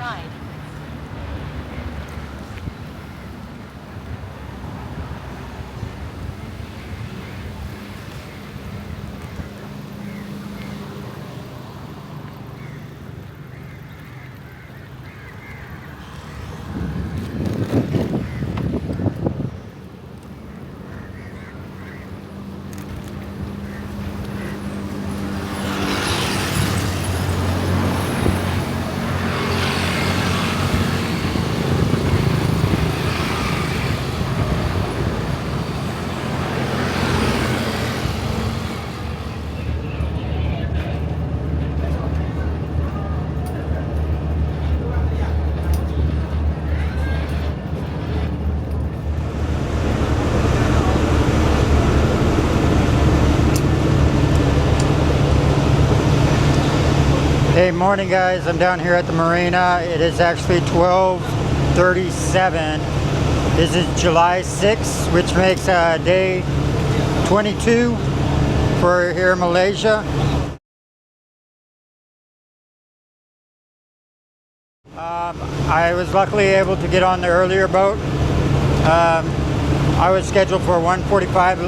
ride. Hey, morning guys, I'm down here at the marina. It is actually 12:37. This is July 6th, which makes day 22 for here in Malaysia. I was luckily able to get on the earlier boat. I was scheduled for 1:45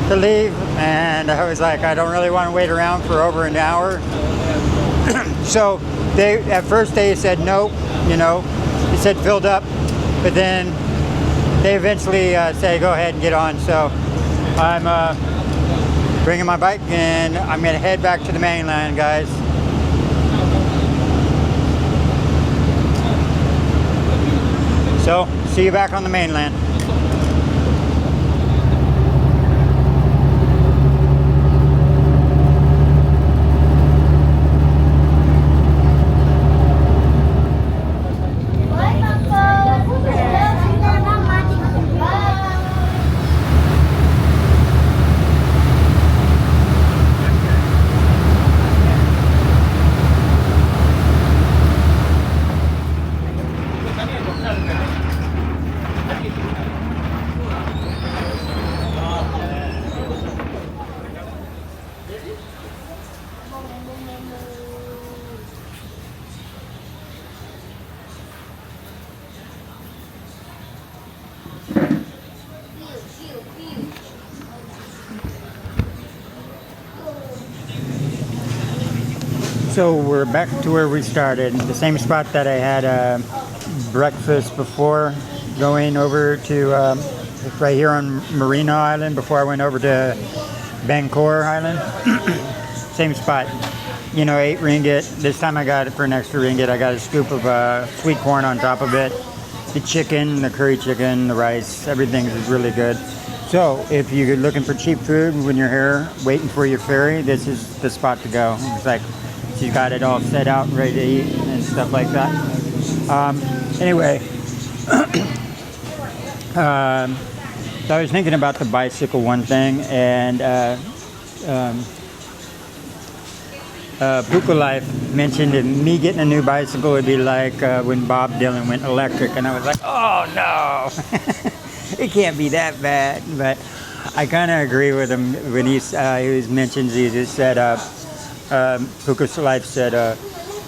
to leave, and I was like, I don't really want to wait around for over an hour. So at first they said no, you know, they said filled up, but then they eventually say go ahead and get on. So I'm bringing my bike and I'm gonna head back to the mainland, guys. So see you back on the mainland. So we're back to where we started, the same spot that I had breakfast before, going over to right here on Marina Island before I went over to Pangkor Island. Same spot, you know, 8 ringgit. This time I got it for an extra ringgit. I got a scoop of sweet corn on top of it, the chicken, the curry chicken, the rice, everything is really good. So if you're looking for cheap food when you're here waiting for your ferry, this is the spot to go. It's like she's got it all set out and ready to eat and stuff like that. Anyway, so I was thinking about the bicycle one thing, and Puka Life mentioned that me getting a new bicycle would be like when Bob Dylan went electric, and I was like, oh no, it can't be that bad. But I kind of agree with him when he mentions, he just said, Puka Life said,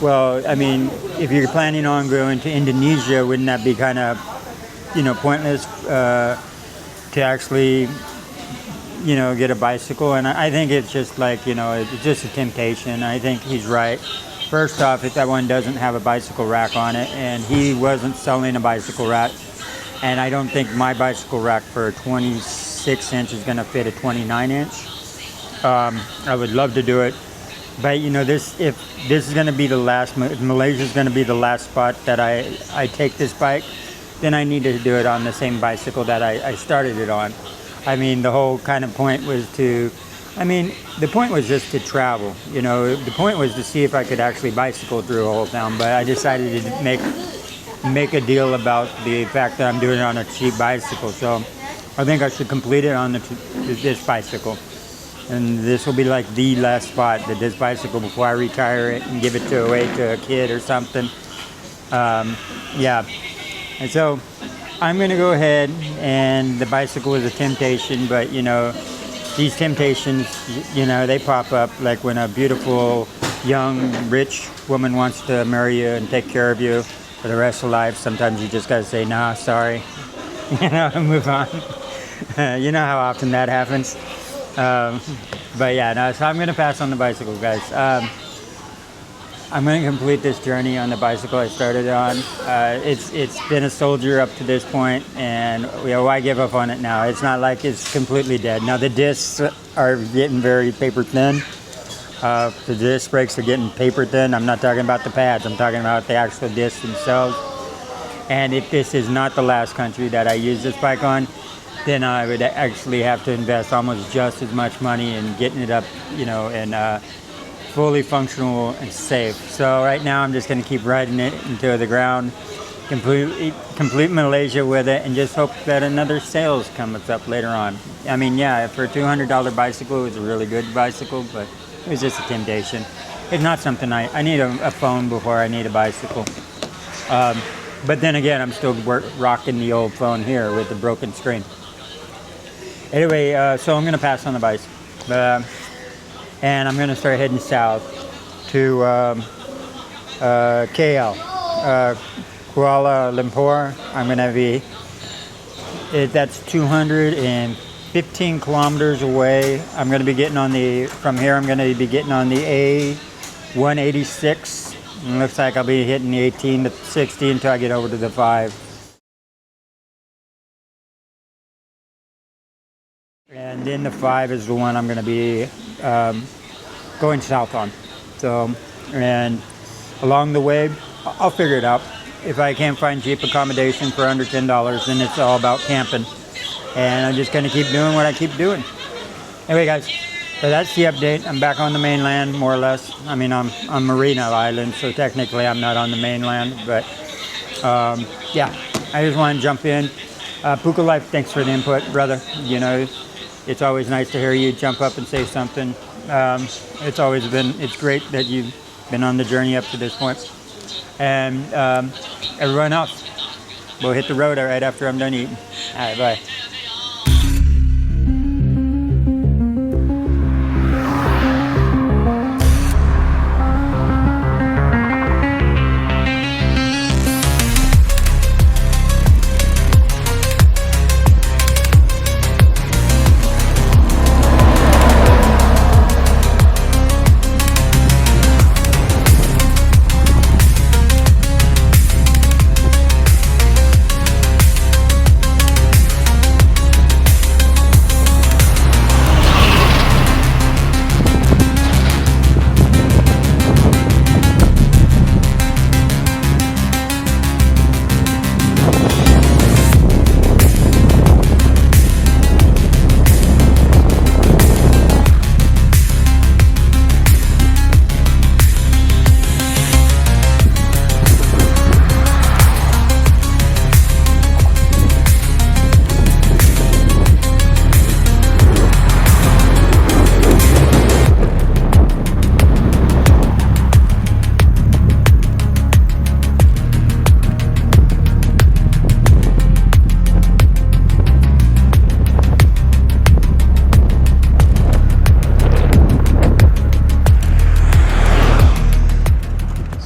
well, I mean, if you're planning on going to Indonesia, wouldn't that be kind of, you know, pointless to actually, you know, get a bicycle? And I think it's just like, you know, it's just a temptation. I think he's right. First off, if that one doesn't have a bicycle rack on it, and he wasn't selling a bicycle rack, and I don't think my bicycle rack for a 26 inch is going to fit a 29 inch. I would love to do it. But you know, if this is going to be the last, if Malaysia is going to be the last spot that I take this bike, then I need to do it on the same bicycle that I started it on. I mean, the whole kind of point was the point was just to travel. You know, the point was to see if I could actually bicycle through a whole town. But I decided to make a deal about the fact that I'm doing it on a cheap bicycle. So I think I should complete it on this bicycle. And this will be like the last spot that this bicycle before I retire it and give it away to a kid or something. Yeah. And so I'm going to go ahead, and the bicycle is a temptation, but you know, these temptations, you know, they pop up like when a beautiful young, rich woman wants to marry you and take care of you for the rest of life, sometimes you just gotta say, nah, sorry, and move on. You know how often that happens. But yeah, no, so I'm gonna pass on the bicycle, guys. I'm going to complete this journey on the bicycle I started on. It's been a soldier up to this point, and why give up on it now? It's not like it's completely dead. Now the discs are getting very paper thin. The disc brakes are getting paper thin. I'm not talking about the pads. I'm talking about the actual discs themselves. And if this is not the last country that I use this bike on, then I would actually have to invest almost just as much money in getting it up, and fully functional and safe. So right now I'm just going to keep riding it into the ground, complete Malaysia with it, and just hope that another sales comes up later on. I mean, yeah, for a $200 bicycle, it was a really good bicycle, but it was just a temptation. It's not something I need a phone before I need a bicycle. But then again, I'm still rocking the old phone here with the broken screen. Anyway, so I'm going to pass on the bicycle. And I'm going to start heading south to KL, Kuala Lumpur. I'm going to be, that's 215 kilometers away. I'm going to be getting from here I'm going to be getting on the A186. It looks like I'll be hitting the 18 to 60 until I get over to the 5. And then the 5 is the one I'm going to be going south on. So, and along the way, I'll figure it out. If I can't find cheap accommodation for under $10, then it's all about camping. And I'm just going to keep doing what I keep doing. Anyway, guys, so that's the update. I'm back on the mainland, more or less. I mean, I'm on Marina Island, so technically I'm not on the mainland. But, yeah, I just want to jump in. Puka Life, thanks for the input, brother. It's always nice to hear you jump up and say something. It's great that you've been on the journey up to this point. And everyone else, we'll hit the road right after I'm done eating. All right, bye.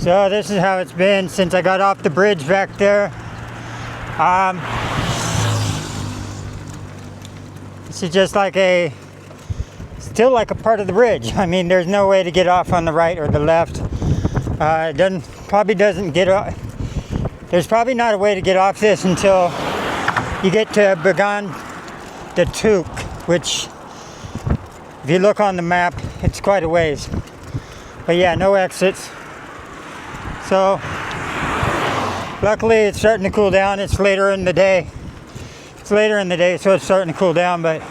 So this is how it's been since I got off the bridge back there. This is just still like a part of the bridge. I mean, there's no way to get off on the right or the left. There's probably not a way to get off this until you get to Bagan de Tuk, which, if you look on the map, it's quite a ways. But yeah, no exits. So, luckily it's starting to cool down. It's later in the day. So it's starting to cool down. But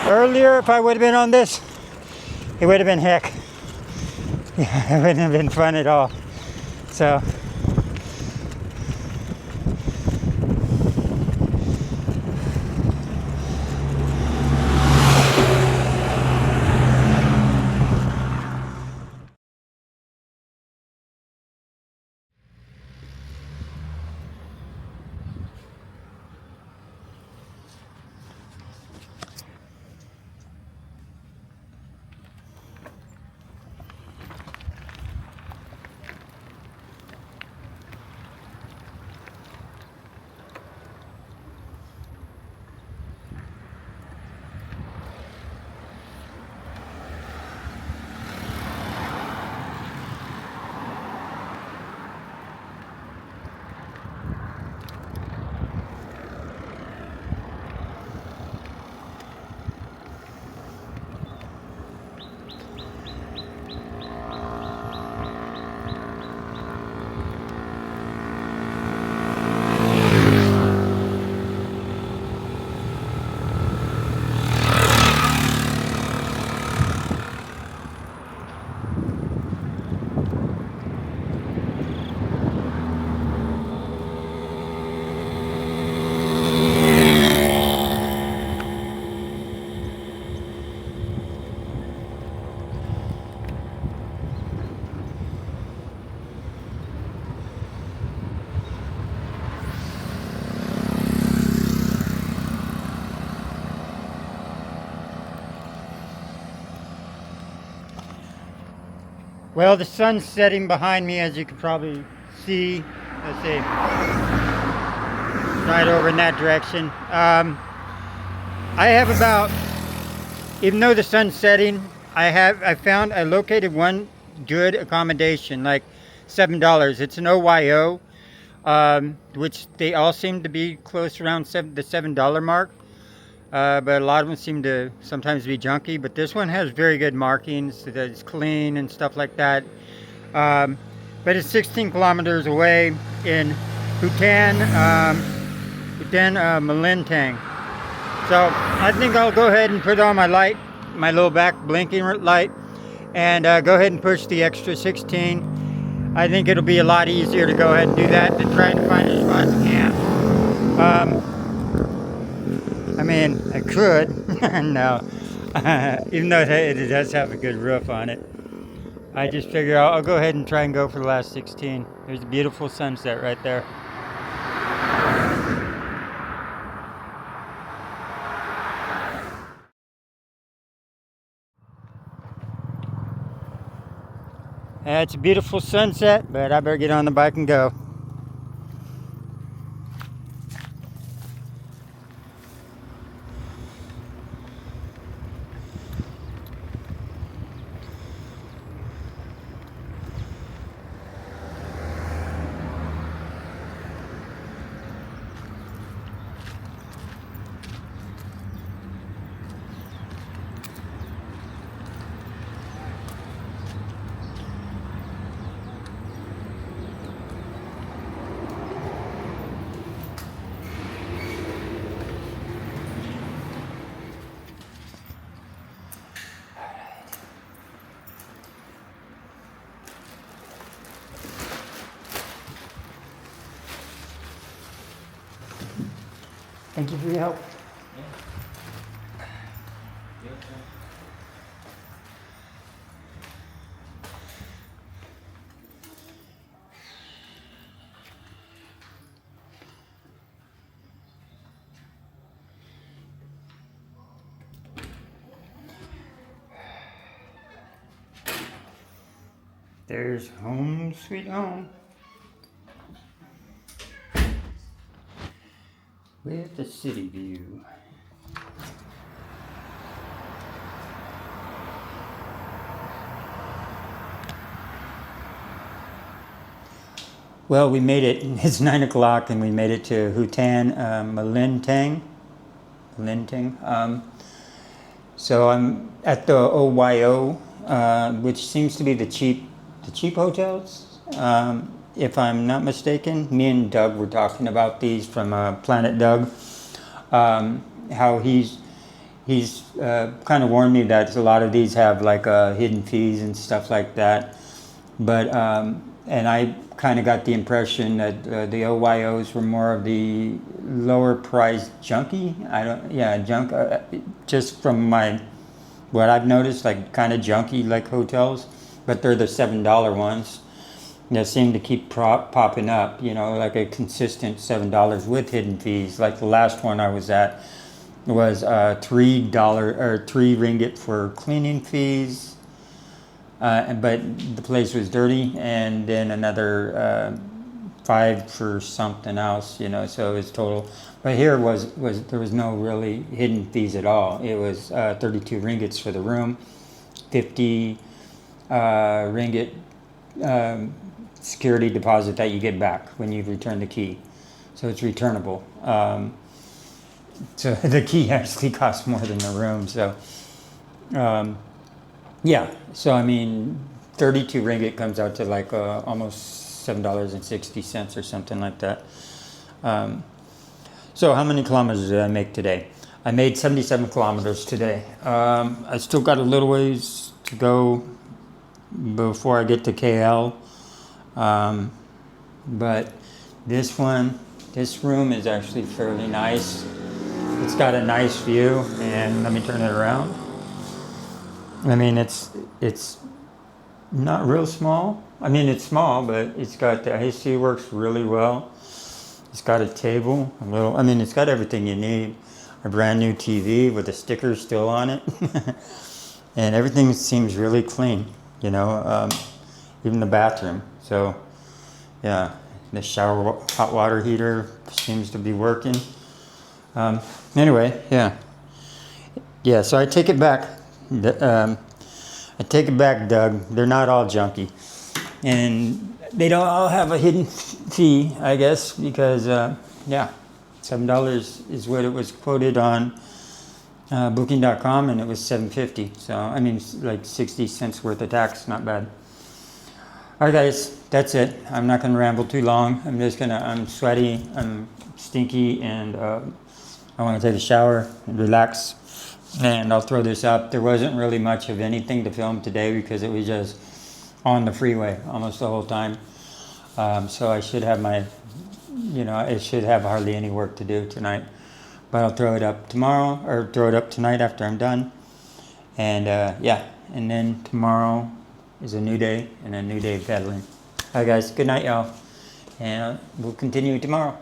earlier, if I would have been on this, it would have been heck. Yeah, it wouldn't have been fun at all. So. Well, the sun's setting behind me, as you can probably see. Let's see. Right over in that direction. I have about, even though the sun's setting, I located one good accommodation, like $7. It's an OYO, which they all seem to be close around the $7 mark. But a lot of them seem to sometimes be junky. But this one has very good markings. That it's clean and stuff like that. But it's 16 kilometers away in Hutan Melintang. So I think I'll go ahead and put on my light, my little back blinking light, and go ahead and push the extra 16. I think it'll be a lot easier to go ahead and do that than trying to find a spot to camp. I mean, I could, no, even though it does have a good roof on it. I just figure I'll go ahead and try and go for the last 16. There's a beautiful sunset right there. It's a beautiful sunset, but I better get on the bike and go. Thank you for your help. There's home sweet home. With the city view. Well, we made it. It's 9 o'clock, and we made it to Hutan Melintang. So I'm at the OYO, which seems to be the cheap hotels. If I'm not mistaken, me and Doug were talking about these from Planet Doug. How he's kind of warned me that a lot of these have like hidden fees and stuff like that. But and I kind of got the impression that the OYOs were more of the lower price junky. Junk. Just from what I've noticed, like kind of junky like hotels, but they're the $7 ones. That seem to keep popping up, like a consistent $7 with hidden fees. Like the last one I was at was $3 or 3 ringgit for cleaning fees, but the place was dirty, and then another 5 for something else, so it was total. But here there was no really hidden fees at all. It was 32 ringgits for the room, 50 ringgit security deposit that you get back when you return the key. So it's returnable. So the key actually costs more than the room. So so I mean 32 ringgit comes out to like almost $7.60 or something like that. So how many kilometers did I make today? I made 77 kilometers today. I still got a little ways to go before I get to KL. But this room is actually fairly nice. It's got a nice view, and let me turn it around. I mean, it's not real small. I mean, it's small, but it's got the AC works really well. It's got a table, it's got everything you need. A brand new TV with the stickers still on it. And everything seems really clean, even the bathroom. So yeah, the shower hot water heater seems to be working. Anyway, yeah. So I take it back. I take it back, Doug. They're not all junky, and they don't all have a hidden fee, I guess, because yeah, $7 is what it was quoted on Booking.com, and it was $7.50. So I mean, like 60 cents worth of tax. Not bad. All right, guys, that's it. I'm not going to ramble too long. I'm sweaty, I'm stinky, and I want to take a shower and relax. And I'll throw this up. There wasn't really much of anything to film today because it was just on the freeway almost the whole time. So I should have I should have hardly any work to do tonight. But I'll throw it up tomorrow, or throw it up tonight after I'm done. And yeah, and then tomorrow is a new day and a new day of pedaling. All right, guys, good night, y'all. And we'll continue tomorrow.